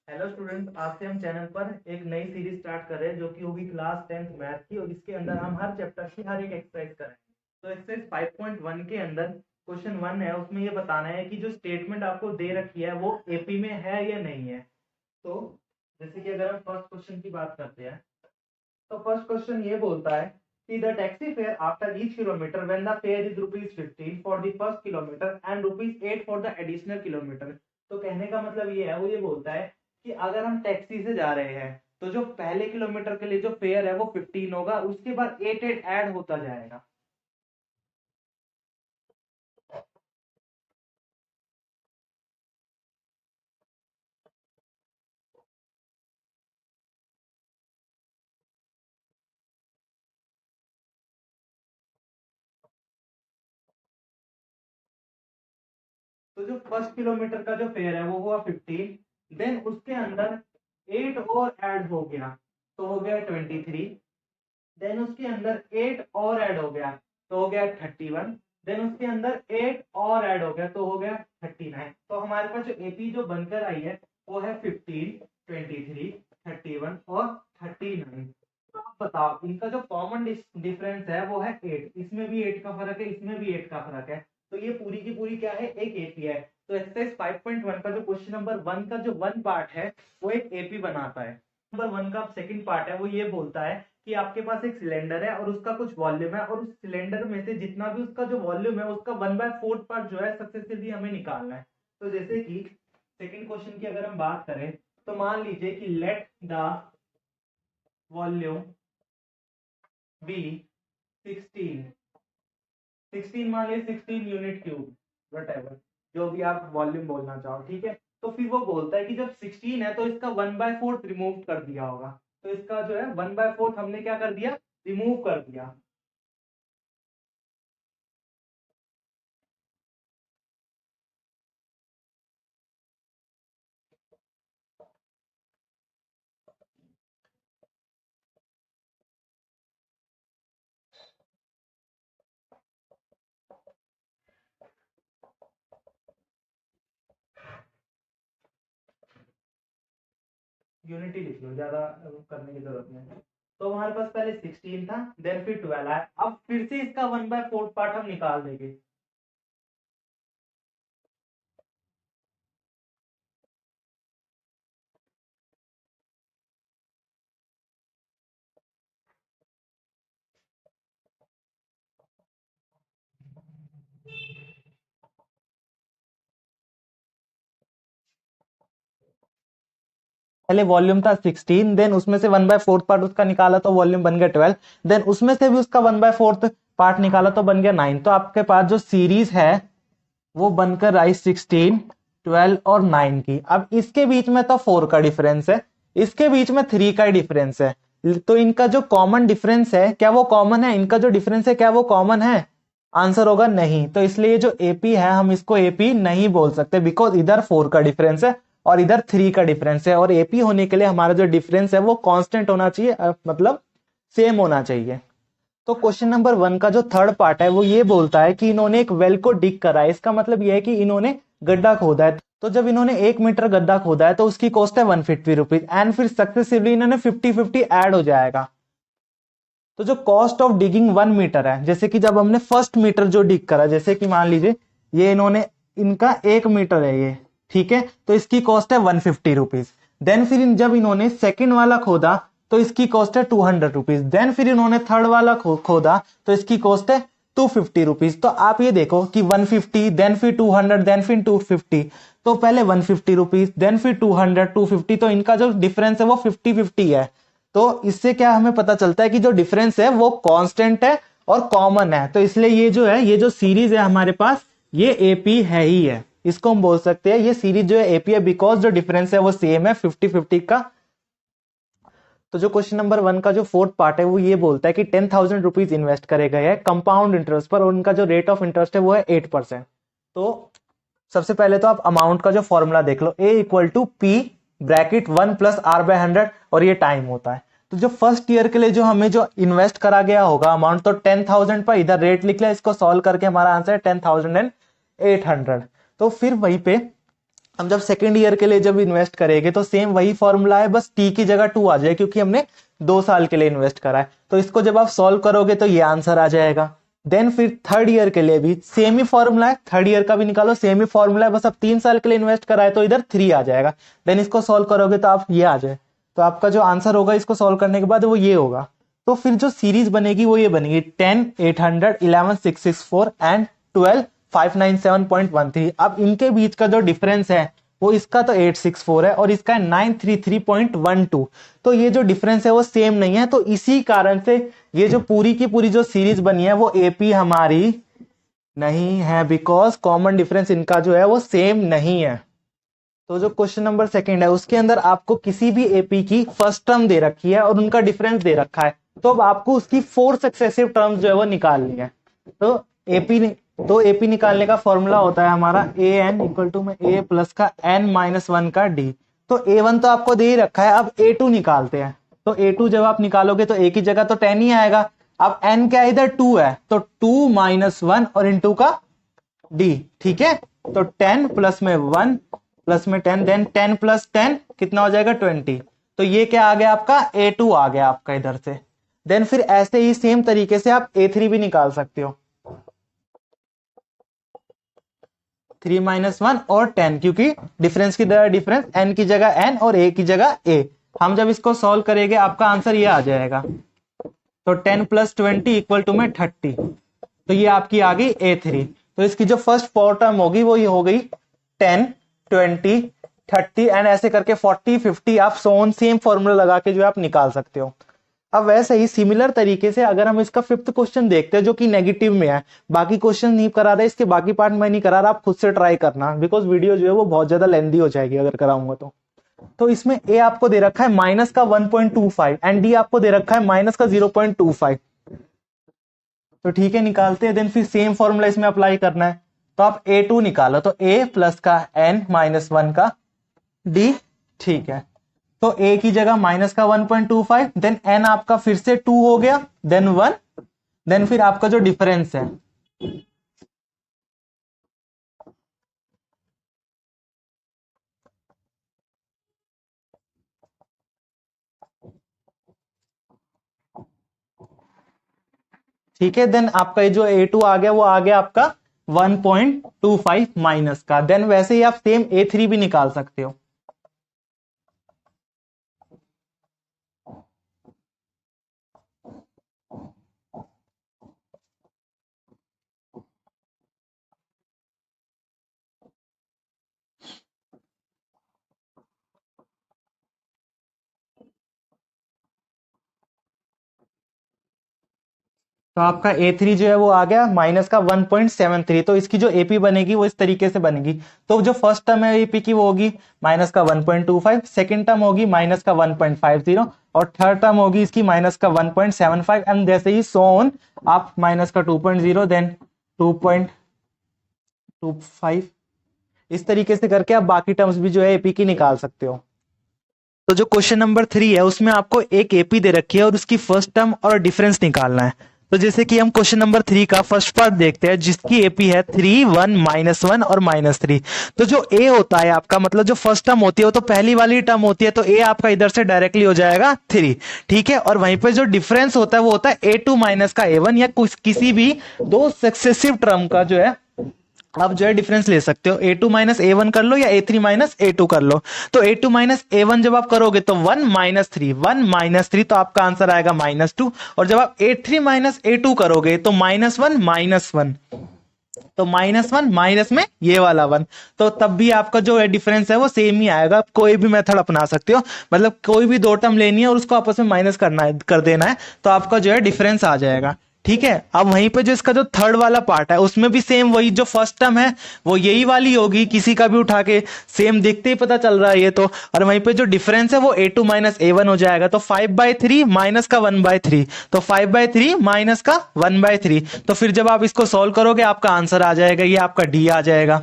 Hello student, आज से हम चैनल पर एक नई सीरीज स्टार्ट कर रहे हैं जो कि होगी क्लास 10th मैथ की। और इसके अंदर हम हर चैप्टर की हर एक एक्सरसाइज करेंगे। तो एक्सरसाइज 5.1 के अंदर क्वेश्चन 1 है, उसमें ये बताना है कि जो स्टेटमेंट आपको दे रखी है वो एपी में है या नहीं है। तो जैसे कि अगर हम फर्स्ट क्वेश्चन की बात करते हैं तो फर्स्ट क्वेश्चन ये बोलता है कि the taxi fare after each kilometre when the fair is ₹15 for the first kilometre and ₹8 for the additional kilometre. तो कहने का मतलब ये है, वो ये बोलता है कि अगर हम टैक्सी से जा रहे हैं तो जो पहले किलोमीटर के लिए जो फेयर है वो 15 होगा, उसके बाद 8 ऐड होता जाएगा। तो जो फर्स्ट किलोमीटर का जो फेयर है वो हुआ 15, देन उसके अंदर 8 और ऐड हो गया तो हो गया 23, देन उसके अंदर 8 और ऐड हो गया तो हो गया 31, देन उसके अंदर 8 और ऐड हो गया तो हो गया 39। तो हमारे पास जो एपी जो बनकर आई है वो है 15, 23, 31 और 39। तो आप बताओ, इनका जो कॉमन डिफरेंस है वो है 8। इसमें भी 8 का फर्क है, इसमें भी 8 का फर्क है। तो ये पूरी की पूरी क्या है, एक एपी है। तो एक्सरसाइज 5.1 का जो क्वेश्चन नंबर 1 का जो 1 पार्ट है वो एक एपी बनाता है। नंबर 1 का सेकंड पार्ट है वो ये बोलता है कि आपके पास एक सिलेंडर है और उसका कुछ वॉल्यूम है, और उस सिलेंडर में से जितना भी उसका जो वॉल्यूम है उसका 1/4 पार्ट जो है सक्सेसिवली हमें निकालना है। तो जैसे कि सेकंड क्वेश्चन की अगर हम बात करें तो मान लीजिए कि लेट द वॉल्यूम बी 16 मान लीजिए 16 यूनिट क्यूब, वट जो भी आप वॉल्यूम बोलना चाहो, ठीक है। तो फिर वो बोलता है कि जब 16 है तो इसका 1/4 रिमूव कर दिया होगा। तो इसका जो है 1/4 हमने क्या कर दिया, रिमूव कर दिया। यूनिटी लिख लो, ज्यादा करने की जरूरत नहीं है। तो हमारे पास पहले 16 था, देन फिर 12 है। अब फिर से इसका 1/4 पार्ट हम निकाल देंगे। पहले वॉल्यूम था 16, देन उसमें से 1/4 पार्ट उसका निकाला तो वॉल्यूम बन गया 12, देन उसमें से भी उसका 1/4 पार्ट निकाला तो बन गया 9। तो आपके पास जो सीरीज है वो बनकर आई 16, 12 और 9 की। अब इसके बीच में तो 4 का डिफरेंस है, इसके बीच में 3 का डिफरेंस है। तो इनका जो कॉमन डिफरेंस है, क्या वो कॉमन है? इनका जो डिफरेंस है क्या वो कॉमन है? आंसर होगा नहीं। तो इसलिए जो एपी है हम इसको एपी नहीं बोल सकते, बिकॉज इधर 4 का डिफरेंस है और इधर 3 का डिफरेंस है। और एपी होने के लिए हमारा जो डिफरेंस है वो कांस्टेंट होना चाहिए, मतलब सेम होना चाहिए। तो क्वेश्चन नंबर 1 का जो थर्ड पार्ट है वो ये बोलता है कि इन्होंने एक वेल को डिग करा है। इसका मतलब ये है कि इन्होंने गड्ढा खोदा है। तो जब इन्होंने 1 मीटर गड्ढा खोदा है तो उसकी कॉस्ट है 150 रुपीज, एंड फिर सक्सेसिवली इन्होंने 50-50 ऐड हो जाएगा। तो जो कॉस्ट ऑफ डिगिंग 1 मीटर है, जैसे कि जब हमने फर्स्ट मीटर जो डिग करा, जैसे कि मान लीजिए ये इन्होंने, इनका 1 मीटर है ये, ठीक है, तो इसकी कॉस्ट है 150 रुपीज। देन फिर जब इन्होंने सेकंड वाला खोदा तो इसकी कॉस्ट है 200 रुपीज। देन फिर इन्होंने थर्ड वाला खोदा तो इसकी कॉस्ट है 250 रुपीज। तो आप ये देखो कि 150, देन फिर 200, देन फिर 250। तो पहले 150 रुपीज, देन फिर 200, 250। तो इनका जो डिफरेंस है वो 50-50 है। तो इससे क्या हमें पता चलता है कि जो डिफरेंस है वो कांस्टेंट है और कॉमन है। तो इसलिए ये जो है, ये जो सीरीज है हमारे पास, ये एपी है ही है। इसको हम बोल सकते हैं ये सीरीज जो है एपी है, बिकॉज जो डिफरेंस है वो सेम है 50-50 का। तो जो क्वेश्चन नंबर 1 का जो फोर्थ पार्ट है वो ये बोलता है कि 10,000 रुपीज इन्वेस्ट करे गए हैं कंपाउंड इंटरेस्ट पर, और उनका जो रेट ऑफ इंटरेस्ट है वो है 8%। तो सबसे पहले तो आप अमाउंट का जो फॉर्मूला देख लो, A = P ब्रैकेट 1 + R/100, और ये टाइम होता है। तो जो फर्स्ट ईयर के लिए जो हमें जो इन्वेस्ट करा गया होगा अमाउंट, तो 10,000 पर इधर रेट लिख लिया, इसको सॉल्व करके हमारा आंसर है 10,800। तो फिर वहीं पे हम जब सेकेंड ईयर के लिए जब इन्वेस्ट करेंगे तो सेम वही फॉर्मूला है, बस टी की जगह 2 आ जाए क्योंकि हमने 2 साल के लिए इन्वेस्ट करा है। तो इसको जब आप सॉल्व करोगे तो ये आंसर आ जाएगा। देन फिर थर्ड ईयर के लिए भी सेम ही फॉर्मूला है, थर्ड ईयर का भी निकालो, सेम ही फॉर्मूला है, बस अब 3 साल के लिए इन्वेस्ट करा है तो इधर 3 आ जाएगा। देन इसको सॉल्व करोगे तो आप ये आ जाए, तो आपका जो आंसर होगा इसको सॉल्व करने के बाद वो ये होगा। तो फिर जो सीरीज बनेगी वो ये बनेगी 10, 800, 11, 664 एंड 12, 597.13। अब इनके बीच का जो डिफरेंस है वो इसका तो 864 है और इसका 933.12। तो ये जो डिफरेंस है वो सेम नहीं है, तो इसी कारण से ये जो पूरी की पूरी जो सीरीज बनी है वो एपी हमारी नहीं है, बिकॉज कॉमन डिफरेंस इनका जो है वो सेम नहीं है। तो जो क्वेश्चन नंबर सेकंड है उसके अंदर आपको किसी भी एपी की फर्स्ट टर्म दे रखी है और उनका डिफरेंस दे रखा है, तो अब आपको उसकी 4 सक्सेसिव टर्म्स जो है वो निकालनी है। तो एपी निकालने का फॉर्मूला होता है हमारा ए एन इक्वल टू में ए प्लस का एन माइनस 1 का डी। तो A1 तो आपको दे ही रखा है, अब A2 निकालते हैं। तो A2 जब आप निकालोगे तो A की जगह तो 10 ही आएगा। अब n क्या है, इधर 2 है तो 2 माइनस 1 और इनटू का d, ठीक है। तो 10 प्लस में 1 प्लस में 10, देन 10 प्लस 10 कितना हो जाएगा 20। तो ये क्या आ गया आपका A2 आ गया आपका इधर से। देन फिर ऐसे ही सेम तरीके से आप A3 भी निकाल सकते हो, 3 माइनस 1 और 10, क्योंकि डिफरेंस की जगह डिफरेंस, n की जगह n और a की जगह a। हम जब इसको सॉल्व करेंगे आपका आंसर ये आ जाएगा। तो 10 प्लस 20 इक्वल टू में 30। तो ये आपकी आ गई A3। तो इसकी जो फर्स्ट 4 टर्म होगी वो ये हो गई 10, 20, 30 एंड ऐसे करके 40, 50 आप सोन सेम फॉर्मूला लगा के जो आप निकाल सकते हो। अब वैसे ही सिमिलर तरीके से अगर हम इसका 5th क्वेश्चन देखते हैं जो कि नेगेटिव में है, बाकी क्वेश्चन नहीं करा रहे, इसके बाकी पार्ट मैं नहीं करा रहा, आप खुद से ट्राई करना, बिकॉज वीडियो जो है वो बहुत ज्यादा लेंदी हो जाएगी अगर कराऊंगा तो इसमें ए आपको दे रखा है माइनस का 1.25 एंड डी आपको दे रखा है माइनस का 0.25। तो ठीक है निकालते हैं। देन फिर सेम फॉर्मूला इसमें अप्लाई करना है, तो आप A2 निकालो, तो a प्लस का n माइनस 1 का d, ठीक है। तो a की जगह माइनस का 1.25, देन n आपका फिर से 2 हो गया, देन 1, देन फिर आपका जो डिफरेंस है ठीक है। देन आपका ये जो A2 आ गया वो आ गया आपका 1.25 माइनस का। देन वैसे ही आप सेम A3 भी निकाल सकते हो। तो आपका A3 जो है वो आ गया माइनस का 1.73। तो इसकी जो AP बनेगी वो इस तरीके से बनेगी। तो जो फर्स्ट टर्म है AP की वो होगी माइनस का 1.25, सेकेंड टर्म होगी माइनस का 1.50 और थर्ड टर्म होगी इसकी माइनस का 1.75 एंड जैसे ही सो ऑन आप माइनस का 2.0 देन 2.25, इस तरीके से करके आप बाकी टर्म्स भी जो है AP की निकाल सकते हो। तो जो क्वेश्चन नंबर 3 है उसमें आपको एक AP दे रखी है और उसकी फर्स्ट टर्म और डिफरेंस निकालना है। तो जैसे कि हम क्वेश्चन नंबर 3 का फर्स्ट पार्ट देखते हैं जिसकी AP है 3, 1, -1 और -3। तो जो A होता है आपका, मतलब जो फर्स्ट टर्म होती है वो तो पहली वाली टर्म होती है, तो A आपका इधर से डायरेक्टली हो जाएगा 3, ठीक है। और वहीं पे जो डिफरेंस होता है वो होता है A2 माइनस का A1 या किसी भी 2 सक्सेसिव टर्म का जो है आप जो है डिफरेंस ले सकते हो। A2 माइनस A1 कर लो या A3 माइनस A2 कर लो। तो A2 माइनस A1 जब आप करोगे तो 1 माइनस 3, 1 माइनस 3, तो आपका आंसर आएगा -2। और जब आप A3 माइनस A2 करोगे तो -1 -1, तो -1 माइनस में ये वाला 1, तो तब भी आपका जो है डिफरेंस है वो सेम ही आएगा। आप कोई भी मेथड अपना सकते हो, मतलब कोई भी 2 टर्म लेनी है और उसको आपस में माइनस करना है, कर देना है, तो आपका जो है डिफरेंस आ जाएगा, ठीक है। अब वहीं पे जो इसका जो थर्ड वाला पार्ट है उसमें भी सेम वही जो फर्स्ट टर्म है वो यही वाली होगी, किसी का भी उठा के सेम देखते ही पता चल रहा है ये तो। और वहीं पे जो डिफरेंस है वो A2 माइनस A1 हो जाएगा। तो 5/3 माइनस का 1/3, तो 5/3 माइनस का 1/3। तो फिर जब आप इसको सॉल्व करोगे आपका आंसर आ जाएगा, ये आपका D आ जाएगा।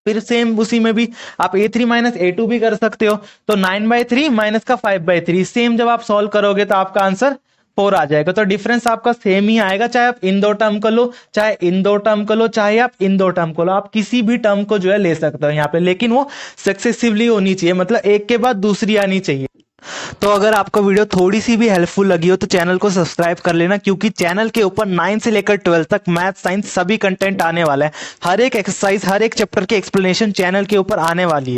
फिर सेम उसी में भी आप A3 माइनस A2 भी कर सकते हो। तो 9/3 माइनस का 5/3, सेम जब आप सॉल्व करोगे तो आपका आंसर 4 आ जाएगा। तो डिफरेंस आपका सेम ही आएगा, चाहे आप इन दो टर्म को लो, चाहे इन दो टर्म को लो, चाहे आप इन दो टर्म को लो, आप किसी भी टर्म को जो है ले सकते हो यहाँ पे, लेकिन वो सक्सेसिवली होनी चाहिए, मतलब एक के बाद दूसरी आनी चाहिए। तो अगर आपको वीडियो थोड़ी सी भी हेल्पफुल लगी हो तो चैनल को सब्सक्राइब कर लेना, क्योंकि चैनल के ऊपर 9 से लेकर 12 तक मैथ साइंस सभी कंटेंट आने वाला है। हर एक एक्सरसाइज, हर एक चैप्टर की एक्सप्लेनेशन चैनल के ऊपर आने वाली है।